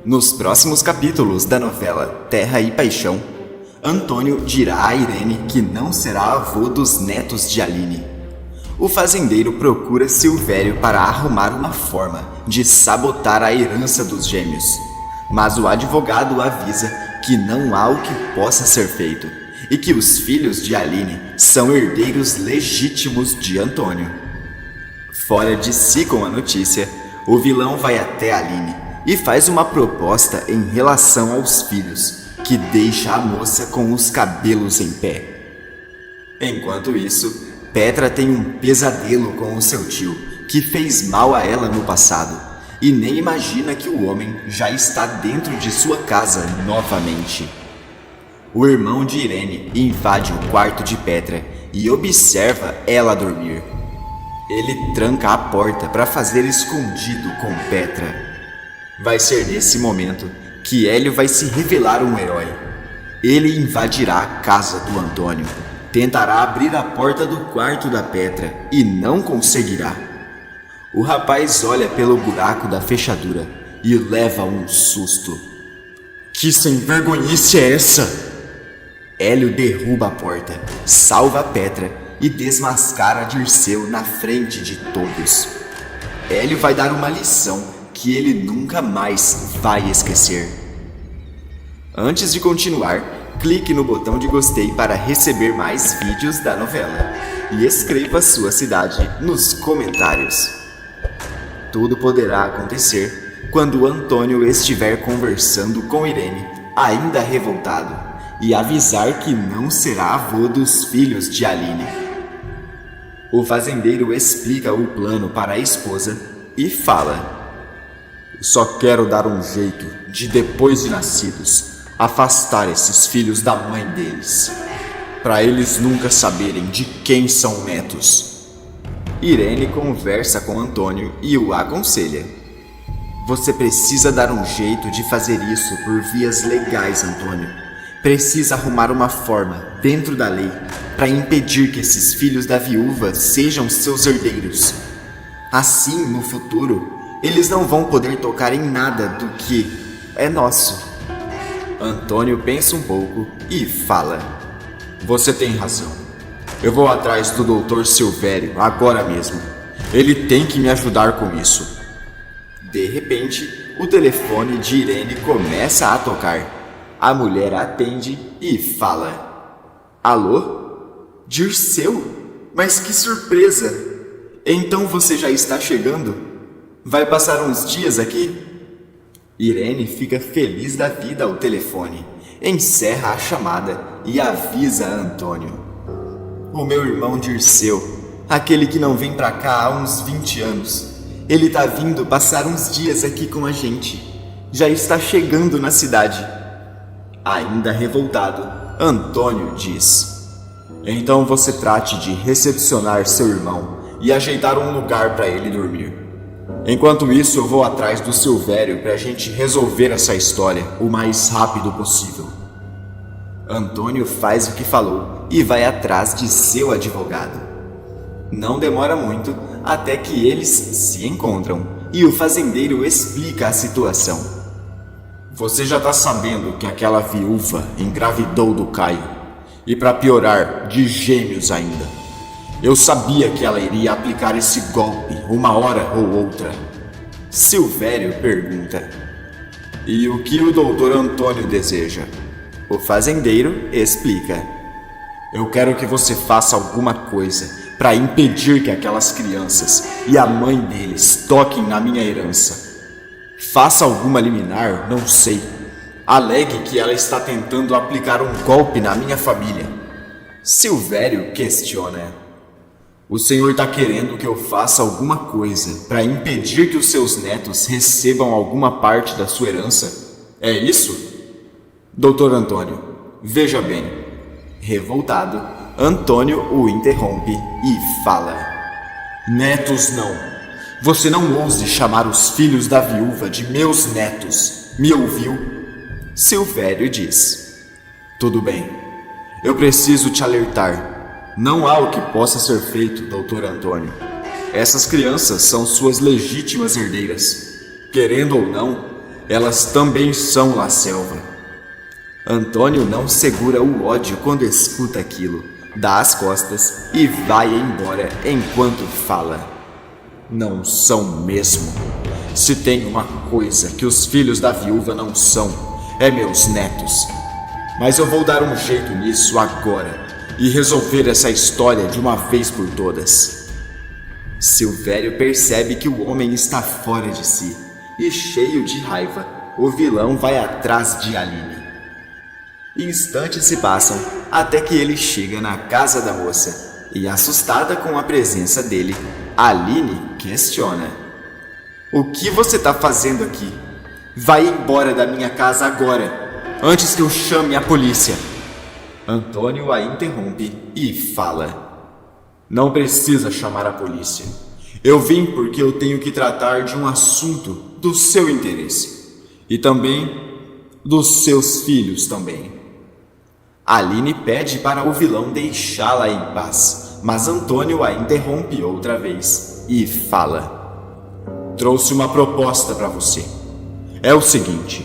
Nos próximos capítulos da novela Terra e Paixão, Antônio dirá a Irene que não será avô dos netos de Aline. O fazendeiro procura Silvério para arrumar uma forma de sabotar a herança dos gêmeos, mas o advogado avisa que não há o que possa ser feito e que os filhos de Aline são herdeiros legítimos de Antônio. Fora de si com a notícia, o vilão vai até Aline e faz uma proposta em relação aos filhos, que deixa a moça com os cabelos em pé. Enquanto isso, Petra tem um pesadelo com o seu tio, que fez mal a ela no passado, e nem imagina que o homem já está dentro de sua casa novamente. O irmão de Irene invade o quarto de Petra e observa ela dormir. Ele tranca a porta para fazer escondido com Petra. Vai ser nesse momento que Hélio vai se revelar um herói. Ele invadirá a casa do Antônio, tentará abrir a porta do quarto da Petra e não conseguirá. O rapaz olha pelo buraco da fechadura e leva um susto. Que sem-vergonhice é essa? Hélio derruba a porta, salva a Petra e desmascara Dirceu na frente de todos. Hélio vai dar uma lição que ele nunca mais vai esquecer. Antes de continuar, clique no botão de gostei para receber mais vídeos da novela e escreva sua cidade nos comentários. Tudo poderá acontecer quando Antônio estiver conversando com Irene, ainda revoltado, e avisar que não será avô dos filhos de Aline. O fazendeiro explica o plano para a esposa e fala: só quero dar um jeito de, depois de nascidos, afastar esses filhos da mãe deles, para eles nunca saberem de quem são netos. Irene conversa com Antônio e o aconselha: você precisa dar um jeito de fazer isso por vias legais, Antônio. Precisa arrumar uma forma, dentro da lei, para impedir que esses filhos da viúva sejam seus herdeiros. Assim, no futuro, eles não vão poder tocar em nada do que é nosso. Antônio pensa um pouco e fala: você tem razão. Eu vou atrás do Dr. Silvério agora mesmo. Ele tem que me ajudar com isso. De repente, o telefone de Irene começa a tocar. A mulher atende e fala: alô? Dirceu? Mas que surpresa! Então você já está chegando? Vai passar uns dias aqui? Irene fica feliz da vida ao telefone, encerra a chamada e avisa a Antônio: o meu irmão Dirceu, aquele que não vem pra cá há uns 20 anos, ele tá vindo passar uns dias aqui com a gente. Já está chegando na cidade. Ainda revoltado, Antônio diz: então você trate de recepcionar seu irmão e ajeitar um lugar para ele dormir. Enquanto isso, eu vou atrás do Silvério para a gente resolver essa história o mais rápido possível. Antônio faz o que falou e vai atrás de seu advogado. Não demora muito até que eles se encontram e o fazendeiro explica a situação. Você já tá sabendo que aquela viúva engravidou do Caio. E para piorar, de gêmeos ainda. Eu sabia que ela iria aplicar esse golpe uma hora ou outra. Silvério pergunta: e o que o doutor Antônio deseja? O fazendeiro explica: eu quero que você faça alguma coisa para impedir que aquelas crianças e a mãe deles toquem na minha herança. Faça alguma liminar, não sei. Alegue que ela está tentando aplicar um golpe na minha família. Silvério questiona: o senhor está querendo que eu faça alguma coisa para impedir que os seus netos recebam alguma parte da sua herança? É isso? Doutor Antônio, veja bem. Revoltado, Antônio o interrompe e fala: netos não. Você não ouse chamar os filhos da viúva de meus netos, me ouviu? Silvério diz: tudo bem, eu preciso te alertar. Não há o que possa ser feito, doutor Antônio. Essas crianças são suas legítimas herdeiras. Querendo ou não, Elas também são La Selva. Antônio não segura o ódio quando escuta aquilo, dá as costas e vai embora enquanto fala. Não são mesmo. Se tem uma coisa que os filhos da viúva não são, é meus netos. Mas eu vou dar um jeito nisso agora e resolver essa história de uma vez por todas. Silvério percebe que o homem está fora de si e, cheio de raiva, o vilão vai atrás de Aline. Instantes se passam até que ele chega na casa da moça e, assustada com a presença dele, Aline questiona: "O que você está fazendo aqui? Vai embora da minha casa agora, antes que eu chame a polícia." Antônio a interrompe e fala: "Não precisa chamar a polícia. Eu vim porque eu tenho que tratar de um assunto do seu interesse e também dos seus filhos também." Aline pede para o vilão deixá-la em paz, mas Antônio a interrompe outra vez e fala: "Trouxe uma proposta para você. É o seguinte: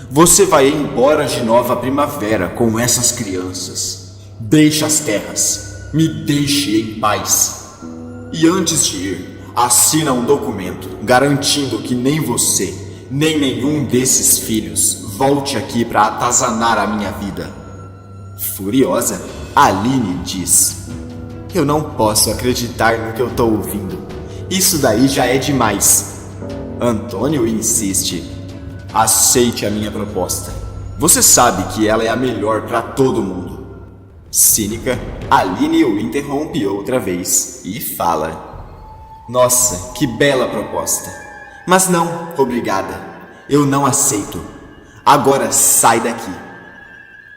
você vai embora de Nova Primavera com essas crianças. Deixe as terras. Me deixe em paz. E antes de ir, assina um documento garantindo que nem você, nem nenhum desses filhos volte aqui para atazanar a minha vida." Furiosa, Aline diz: "Eu não posso acreditar no que eu tô ouvindo. Isso daí já é demais." Antônio insiste: "Aceite a minha proposta. Você sabe que ela é a melhor para todo mundo." Cínica, Aline o interrompe outra vez e fala: "Nossa, que bela proposta. Mas não, obrigada. Eu não aceito. Agora sai daqui."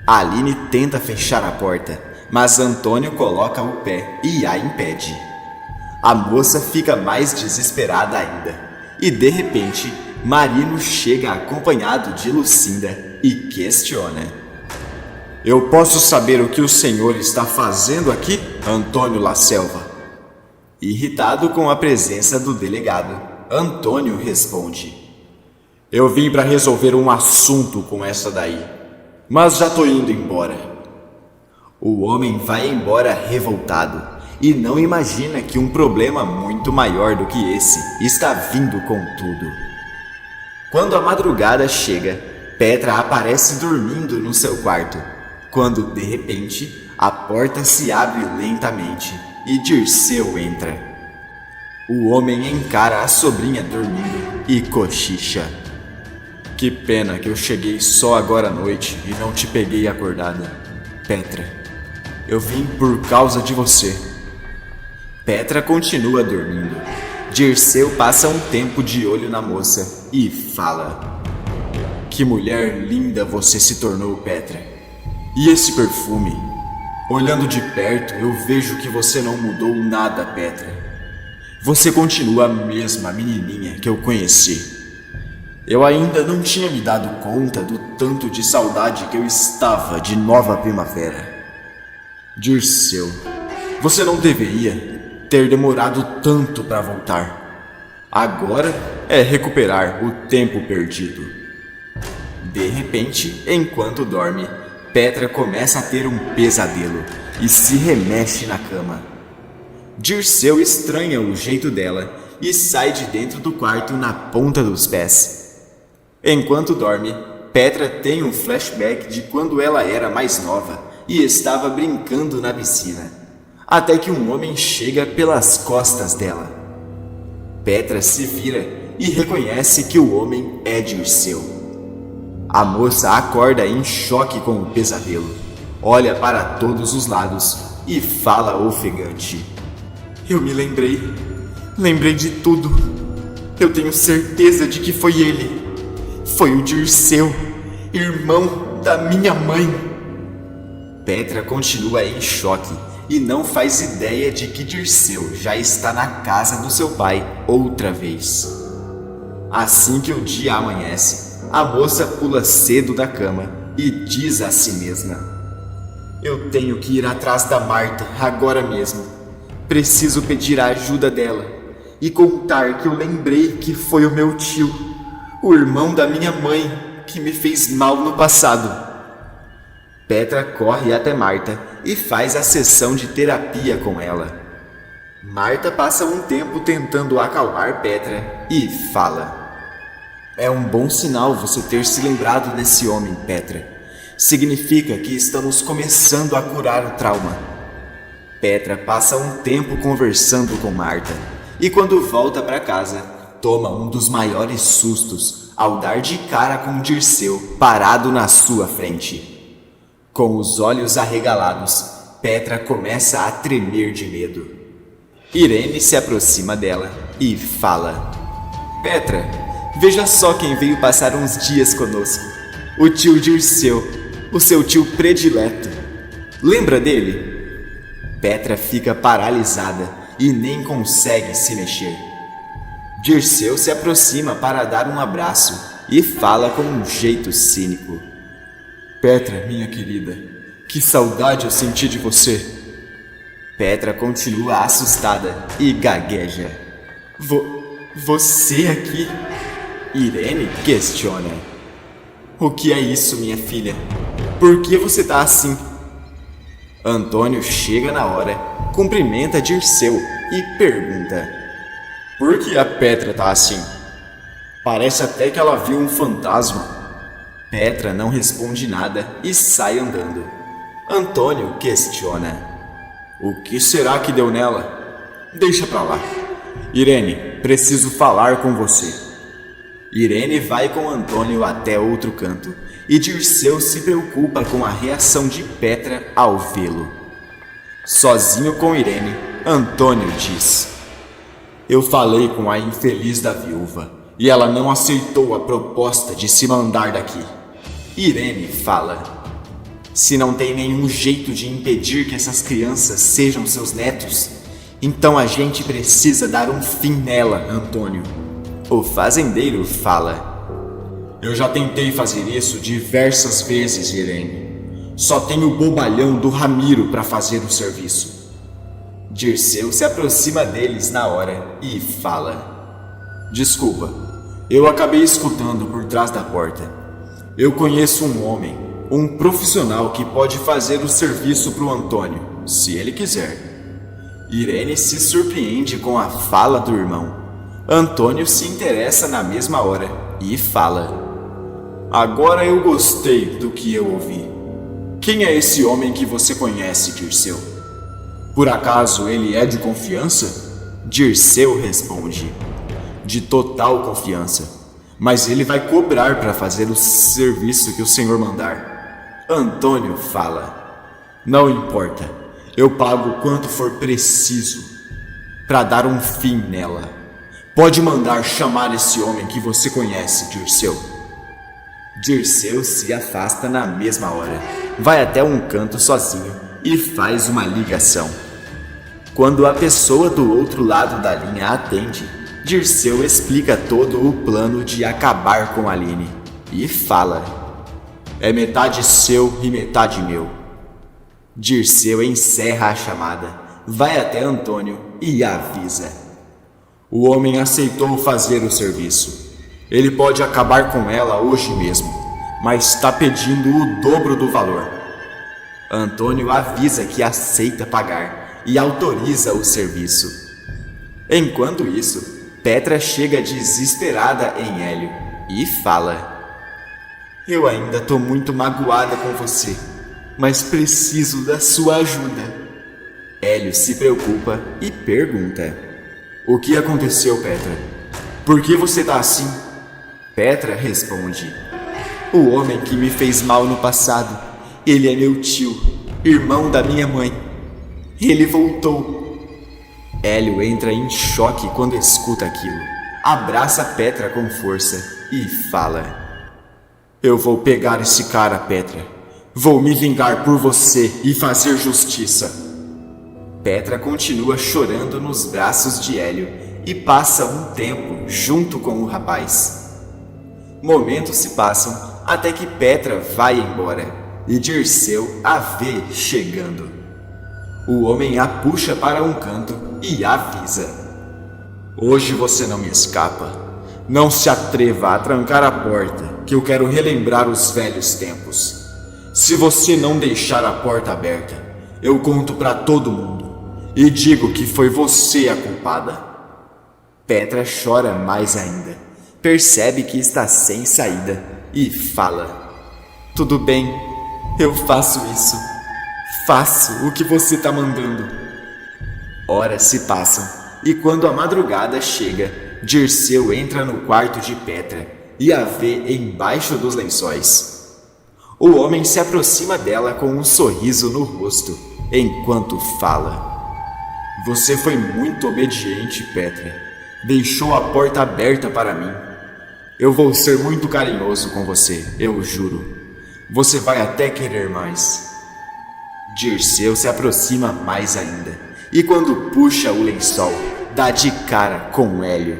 Aline tenta fechar a porta, mas Antônio coloca o pé e a impede. A moça fica mais desesperada ainda e, de repente, Marino chega acompanhado de Lucinda e questiona: "Eu posso saber o que o senhor está fazendo aqui, Antônio La Selva?" Irritado com a presença do delegado, Antônio responde: "Eu vim para resolver um assunto com essa daí, mas já tô indo embora." O homem vai embora revoltado e não imagina que um problema muito maior do que esse está vindo com tudo. Quando a madrugada chega, Petra aparece dormindo no seu quarto, quando de repente a porta se abre lentamente e Dirceu entra. O homem encara a sobrinha dormindo e cochicha: "Que pena que eu cheguei só agora à noite e não te peguei acordada. Petra, eu vim por causa de você." Petra continua dormindo. Dirceu passa um tempo de olho na moça e fala: "Que mulher linda você se tornou, Petra. E esse perfume? Olhando de perto, eu vejo que você não mudou nada, Petra. Você continua a mesma menininha que eu conheci. Eu ainda não tinha me dado conta do tanto de saudade que eu estava de Nova Primavera. Dirceu, você não deveria ter demorado tanto para voltar. Agora é recuperar o tempo perdido." De repente, enquanto dorme, Petra começa a ter um pesadelo e se remexe na cama. Dirceu estranha o jeito dela e sai de dentro do quarto na ponta dos pés. Enquanto dorme, Petra tem um flashback de quando ela era mais nova e estava brincando na piscina, até que um homem chega pelas costas dela. Petra se vira e reconhece que o homem é Dirceu. A moça acorda em choque com o pesadelo, olha para todos os lados e fala ofegante: "Eu me lembrei de tudo. Eu tenho certeza de que foi ele. Foi o Dirceu, irmão da minha mãe." Petra continua em choque e não faz ideia de que Dirceu já está na casa do seu pai outra vez. Assim que o dia amanhece, a moça pula cedo da cama e diz a si mesma: "Eu tenho que ir atrás da Marta agora mesmo. Preciso pedir a ajuda dela e contar que eu lembrei que foi o meu tio. O irmão da minha mãe, que me fez mal no passado. Petra corre até Marta e faz a sessão de terapia com ela. Marta passa um tempo tentando acalmar Petra e fala: é um bom sinal você ter se lembrado desse homem, Petra. Significa que estamos começando a curar o trauma. Petra passa um tempo conversando com Marta e quando volta para casa, toma um dos maiores sustos ao dar de cara com Dirceu parado na sua frente. Com os olhos arregalados, Petra começa a tremer de medo. Irene se aproxima dela e fala: Petra, veja só quem veio passar uns dias conosco. O tio Dirceu, o seu tio predileto. Lembra dele? Petra fica paralisada e nem consegue se mexer. Dirceu se aproxima para dar um abraço e fala com um jeito cínico: Petra, minha querida, que saudade eu senti de você. Petra continua assustada e gagueja: Você aqui? Irene questiona: O que é isso, minha filha? Por que você tá assim? Antônio chega na hora, cumprimenta Dirceu e pergunta: Por que a Petra tá assim? Parece até que ela viu um fantasma. Petra não responde nada e sai andando. Antônio questiona: O que será que deu nela? Deixa pra lá. Irene, preciso falar com você. Irene vai com Antônio até outro canto e Dirceu se preocupa com a reação de Petra ao vê-lo. Sozinho com Irene, Antônio diz: Eu falei com a infeliz da viúva e ela não aceitou a proposta de se mandar daqui. Irene fala: Se não tem nenhum jeito de impedir que essas crianças sejam seus netos, então a gente precisa dar um fim nela, Antônio. O fazendeiro fala: Eu já tentei fazer isso diversas vezes, Irene. Só tem o bobalhão do Ramiro para fazer o serviço. Dirceu se aproxima deles na hora e fala: Desculpa, eu acabei escutando por trás da porta. Eu conheço um homem, um profissional que pode fazer o serviço pro Antônio, se ele quiser. Irene se surpreende com a fala do irmão. Antônio se interessa na mesma hora e fala: Agora eu gostei do que eu ouvi. Quem é esse homem que você conhece, Dirceu? Por acaso ele é de confiança? Dirceu responde: De total confiança. Mas ele vai cobrar para fazer o serviço que o senhor mandar. Antônio fala: Não importa, eu pago quanto for preciso para dar um fim nela. Pode mandar chamar esse homem que você conhece, Dirceu. Dirceu se afasta na mesma hora, vai até um canto sozinho e faz uma ligação. Quando a pessoa do outro lado da linha atende, Dirceu explica todo o plano de acabar com Aline e fala: É metade seu e metade meu. Dirceu encerra a chamada, vai até Antônio e avisa: O homem aceitou fazer o serviço. Ele pode acabar com ela hoje mesmo, mas está pedindo o dobro do valor. Antônio avisa que aceita pagar e autoriza o serviço. Enquanto isso, Petra chega desesperada em Hélio e fala: Eu ainda tô muito magoada com você, mas preciso da sua ajuda. Hélio se preocupa e pergunta: O que aconteceu, Petra? Por que você tá assim? Petra responde: O homem que me fez mal no passado, ele é meu tio, irmão da minha mãe. Ele voltou. Hélio entra em choque quando escuta aquilo. Abraça Petra com força e fala: Eu vou pegar esse cara, Petra. Vou me vingar por você e fazer justiça. Petra continua chorando nos braços de Hélio e passa um tempo junto com o rapaz. Momentos se passam até que Petra vai embora e Dirceu a vê chegando. O homem a puxa para um canto e avisa: Hoje você não me escapa. Não se atreva a trancar a porta, que eu quero relembrar os velhos tempos. Se você não deixar a porta aberta, eu conto para todo mundo e digo que foi você a culpada. Petra chora mais ainda, percebe que está sem saída e fala: tudo bem, eu faço isso. Faço o que você tá mandando. Horas se passam e quando a madrugada chega, Dirceu entra no quarto de Petra e a vê embaixo dos lençóis. O homem se aproxima dela com um sorriso no rosto, enquanto fala: você foi muito obediente, Petra. Deixou a porta aberta para mim. Eu vou ser muito carinhoso com você, eu juro. Você vai até querer mais. Dirceu se aproxima mais ainda, e quando puxa o lençol, dá de cara com Hélio.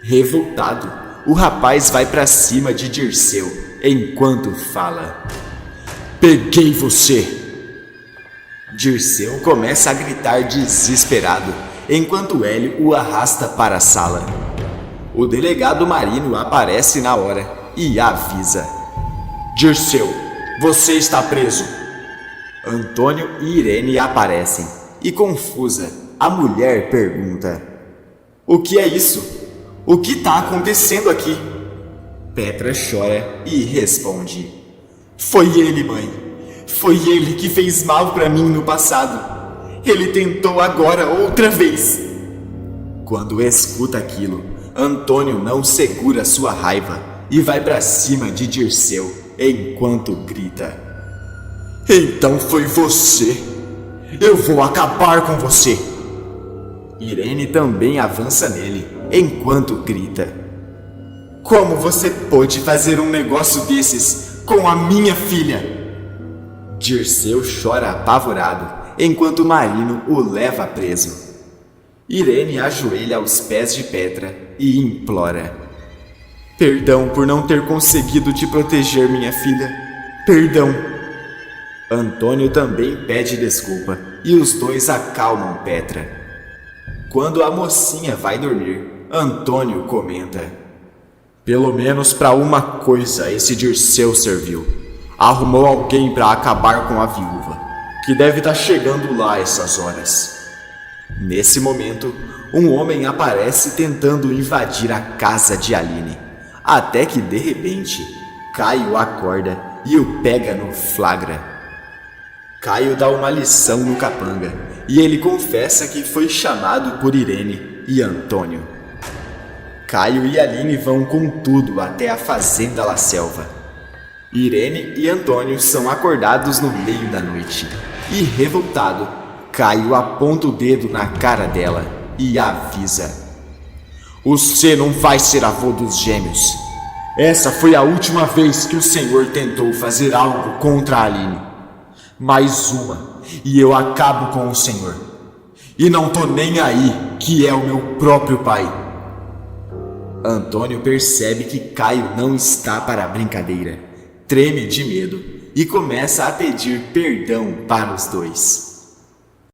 Revoltado, o rapaz vai para cima de Dirceu, enquanto fala: peguei você! Dirceu começa a gritar desesperado, enquanto Hélio o arrasta para a sala. O delegado Marino aparece na hora e avisa: Dirceu, você está preso. Antônio e Irene aparecem e, confusa, a mulher pergunta: o que é isso? O que está acontecendo aqui? Petra chora e responde: foi ele, mãe. Foi ele que fez mal para mim no passado. Ele tentou agora outra vez. Quando escuta aquilo, Antônio não segura sua raiva e vai para cima de Dirceu enquanto grita: então foi você. Eu vou acabar com você. Irene também avança nele enquanto grita: como você pôde fazer um negócio desses com a minha filha? Dirceu chora apavorado enquanto Marino o leva preso. Irene ajoelha aos pés de Petra e implora: perdão por não ter conseguido te proteger, minha filha. Perdão. Antônio também pede desculpa e os dois acalmam Petra. Quando a mocinha vai dormir, Antônio comenta: pelo menos para uma coisa esse Dirceu serviu. Arrumou alguém para acabar com a viúva, que deve estar chegando lá essas horas. Nesse momento, um homem aparece tentando invadir a casa de Aline, até que de repente, Caio acorda e o pega no flagra. Caio dá uma lição no capanga e ele confessa que foi chamado por Irene e Antônio. Caio e Aline vão com tudo até a fazenda La Selva. Irene e Antônio são acordados no meio da noite e, revoltado, Caio aponta o dedo na cara dela e avisa: você não vai ser avô dos gêmeos. Essa foi a última vez que o senhor tentou fazer algo contra a Aline. Mais uma e eu acabo com o senhor. E não tô nem aí que é o meu próprio pai. Antônio percebe que Caio não está para a brincadeira, treme de medo e começa a pedir perdão para os dois.